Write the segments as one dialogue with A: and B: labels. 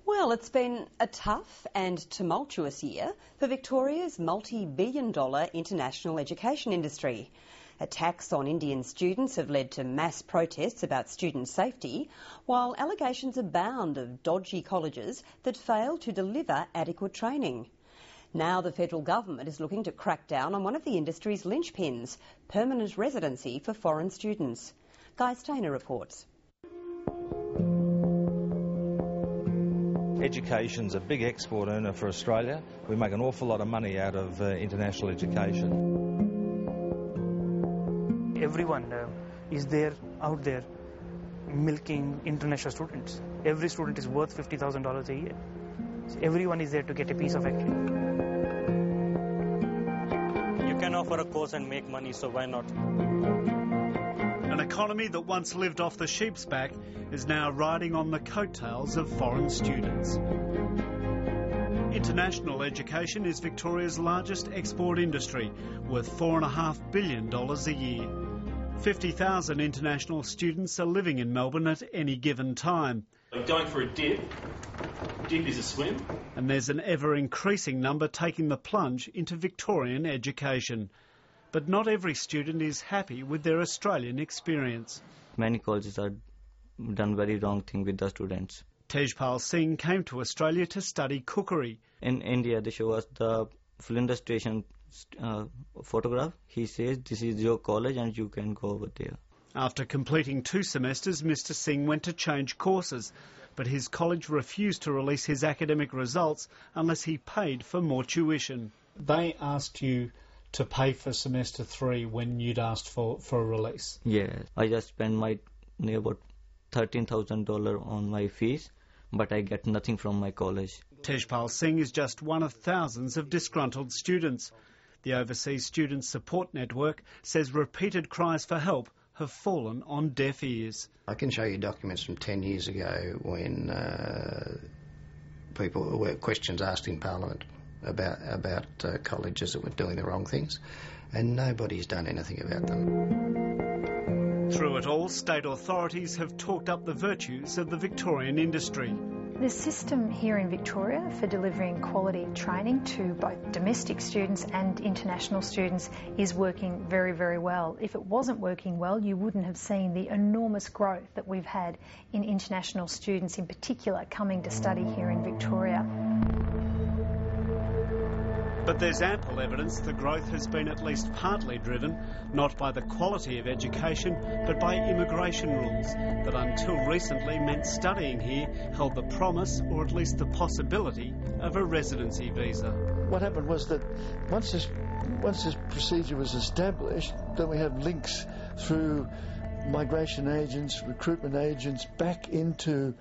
A: Well, it's been a tough and tumultuous year for Victoria's multi-billion-dollar international education industry. Attacks on Indian students have led to mass protests about student safety, while allegations abound of dodgy colleges that fail to deliver adequate training. Now the federal government is looking to crack down on one of the industry's linchpins, permanent residency for foreign students. Guy Stainer reports.
B: Education's a big export earner for Australia. We make an awful lot of money out of international education.
C: Everyone is out there milking international students. Every student is worth $50,000 a year. So everyone is there to get a piece of action.
D: You can offer a course and make money, so why not?
E: An economy that once lived off the sheep's back is now riding on the coattails of foreign students. International education is Victoria's largest export industry, worth $4.5 billion a year. 50,000 international students are living in Melbourne at any given time.
F: Going for a dip. Dip is a swim.
E: And there's an ever-increasing number taking the plunge into Victorian education. But not every student is happy with their Australian experience.
G: Many colleges are done very wrong thing with the students.
E: Tejpal Singh came to Australia to study cookery.
G: In India, they show us the Flinders Station photograph. He says, this is your college and you can go over there.
E: After completing 2 semesters, Mr Singh went to change courses, but his college refused to release his academic results unless he paid for more tuition. They asked you to pay for semester 3 when you'd asked for a release?
G: Yeah, I just spent near about $13,000 on my fees, but I get nothing from my college.
E: Tejpal Singh is just one of thousands of disgruntled students. The Overseas Student Support Network says repeated cries for help have fallen on deaf ears.
H: I can show you documents from 10 years ago when people were questions asked in Parliament about colleges that were doing the wrong things, and nobody's done anything about them.
E: Through it all, state authorities have talked up the virtues of the Victorian industry.
I: The system here in Victoria for delivering quality training to both domestic students and international students is working very, very well. If it wasn't working well, you wouldn't have seen the enormous growth that we've had in international students in particular coming to study here in Victoria.
E: But there's ample evidence the growth has been at least partly driven not by the quality of education but by immigration rules that until recently meant studying here held the promise or at least the possibility of a residency visa.
J: What happened was that once this procedure was established, then we had links through migration agents, recruitment agents back into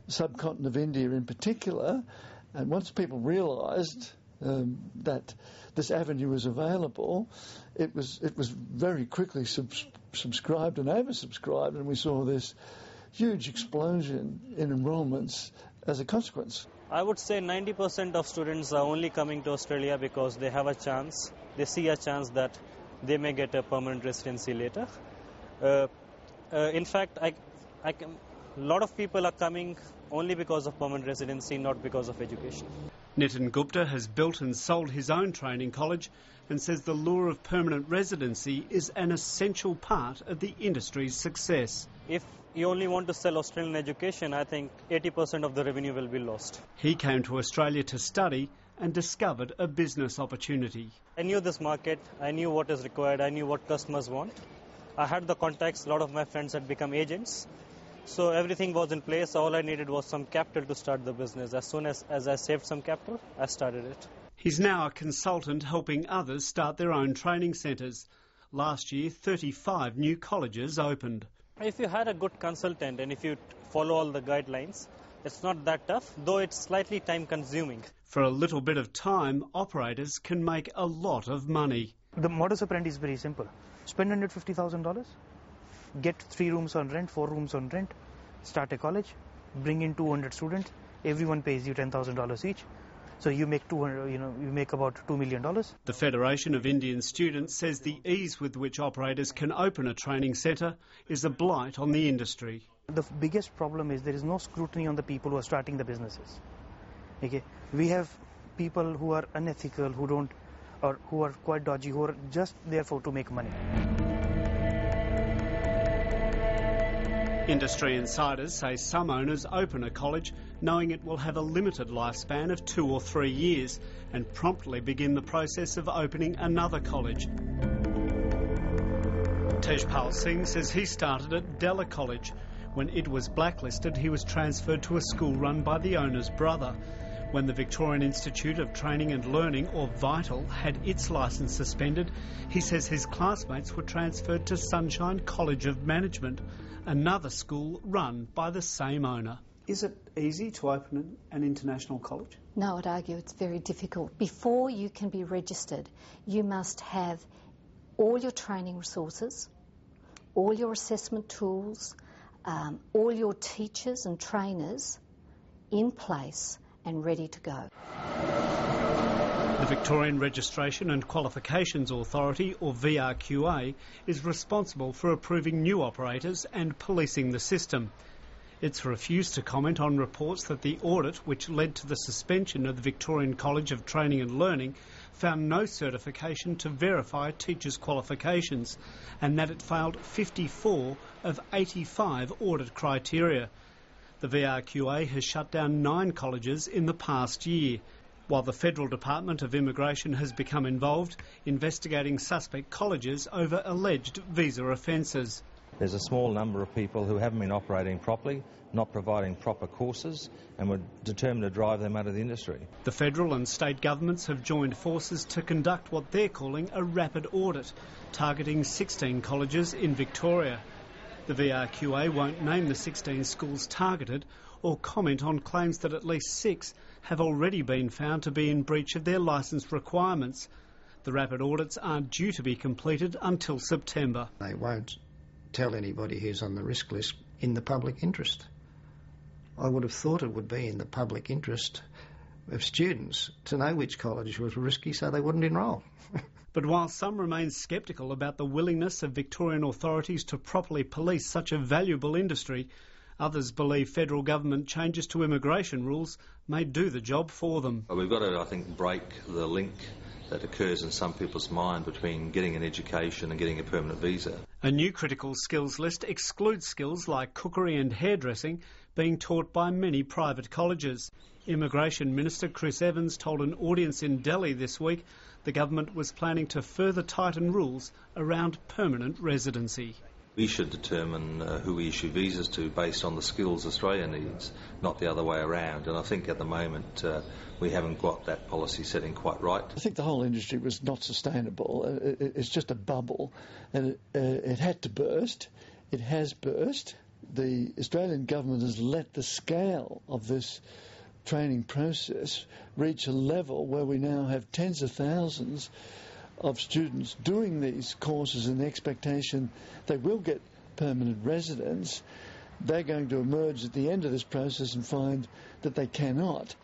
J: the subcontinent of India in particular, and once people realised that this avenue was available, it was very quickly subscribed and oversubscribed, and we saw this huge explosion in enrolments as a consequence.
D: I would say 90% of students are only coming to Australia because they have a chance. They see a chance that they may get a permanent residency later. In fact, a lot of people are coming only because of permanent residency, not because of education.
E: Nitin Gupta has built and sold his own training college and says the lure of permanent residency is an essential part of the industry's success.
D: If you only want to sell Australian education, I think 80% of the revenue will be lost.
E: He came to Australia to study and discovered a business opportunity.
D: I knew this market, I knew what is required, I knew what customers want. I had the contacts, a lot of my friends had become agents. So everything was in place. All I needed was some capital to start the business. As soon as I saved some capital, I started it.
E: He's now a consultant helping others start their own training centres. Last year, 35 new colleges opened.
D: If you had a good consultant and if you follow all the guidelines, it's not that tough, though it's slightly time-consuming.
E: For a little bit of time, operators can make a lot of money.
C: The modus operandi is very simple. Spend $150,000. Get 3 rooms on rent, 4 rooms on rent, start a college, bring in 200 students, everyone pays you $10,000 each. So you make about $2 million.
E: The Federation of Indian Students says the ease with which operators can open a training centre is a blight on the industry.
C: The biggest problem is there is no scrutiny on the people who are starting the businesses. Okay, we have people who are unethical, who are quite dodgy, who are just there to make money.
E: Industry insiders say some owners open a college knowing it will have a limited lifespan of 2 or 3 years and promptly begin the process of opening another college. Tejpal Singh says he started at Della College. When it was blacklisted, he was transferred to a school run by the owner's brother. When the Victorian Institute of Training and Learning, or VITAL, had its licence suspended, he says his classmates were transferred to Sunshine College of Management, another school run by the same owner.
K: Is it easy to open an international college?
L: No, I'd argue it's very difficult. Before you can be registered, you must have all your training resources, all your assessment tools, all your teachers and trainers in place and ready to go.
E: The Victorian Registration and Qualifications Authority, or VRQA, is responsible for approving new operators and policing the system. It's refused to comment on reports that the audit, which led to the suspension of the Victorian College of Training and Learning, found no certification to verify a teacher's qualifications, and that it failed 54 of 85 audit criteria. The VRQA has shut down 9 colleges in the past year, while the Federal Department of Immigration has become involved, investigating suspect colleges over alleged visa offences.
B: There's a small number of people who haven't been operating properly, not providing proper courses, and we're determined to drive them out of the industry.
E: The federal and state governments have joined forces to conduct what they're calling a rapid audit, targeting 16 colleges in Victoria. The VRQA won't name the 16 schools targeted or comment on claims that at least 6 have already been found to be in breach of their licence requirements. The rapid audits aren't due to be completed until September.
H: They won't tell anybody who's on the risk list in the public interest. I would have thought it would be in the public interest of students to know which college was risky so they wouldn't enrol.
E: But while some remain sceptical about the willingness of Victorian authorities to properly police such a valuable industry, others believe federal government changes to immigration rules may do the job for them.
B: We've got to, I think, break the link that occurs in some people's mind between getting an education and getting a permanent visa.
E: A new critical skills list excludes skills like cookery and hairdressing being taught by many private colleges. Immigration Minister Chris Evans told an audience in Delhi this week the government was planning to further tighten rules around permanent residency.
B: We should determine who we issue visas to based on the skills Australia needs, not the other way around. And I think at the moment we haven't got that policy setting quite right.
J: I think the whole industry was not sustainable. It's just a bubble, and it had to burst. It has burst. The Australian government has let the scale of this training process reach a level where we now have tens of thousands of students doing these courses in the expectation they will get permanent residence. They're going to emerge at the end of this process and find that they cannot.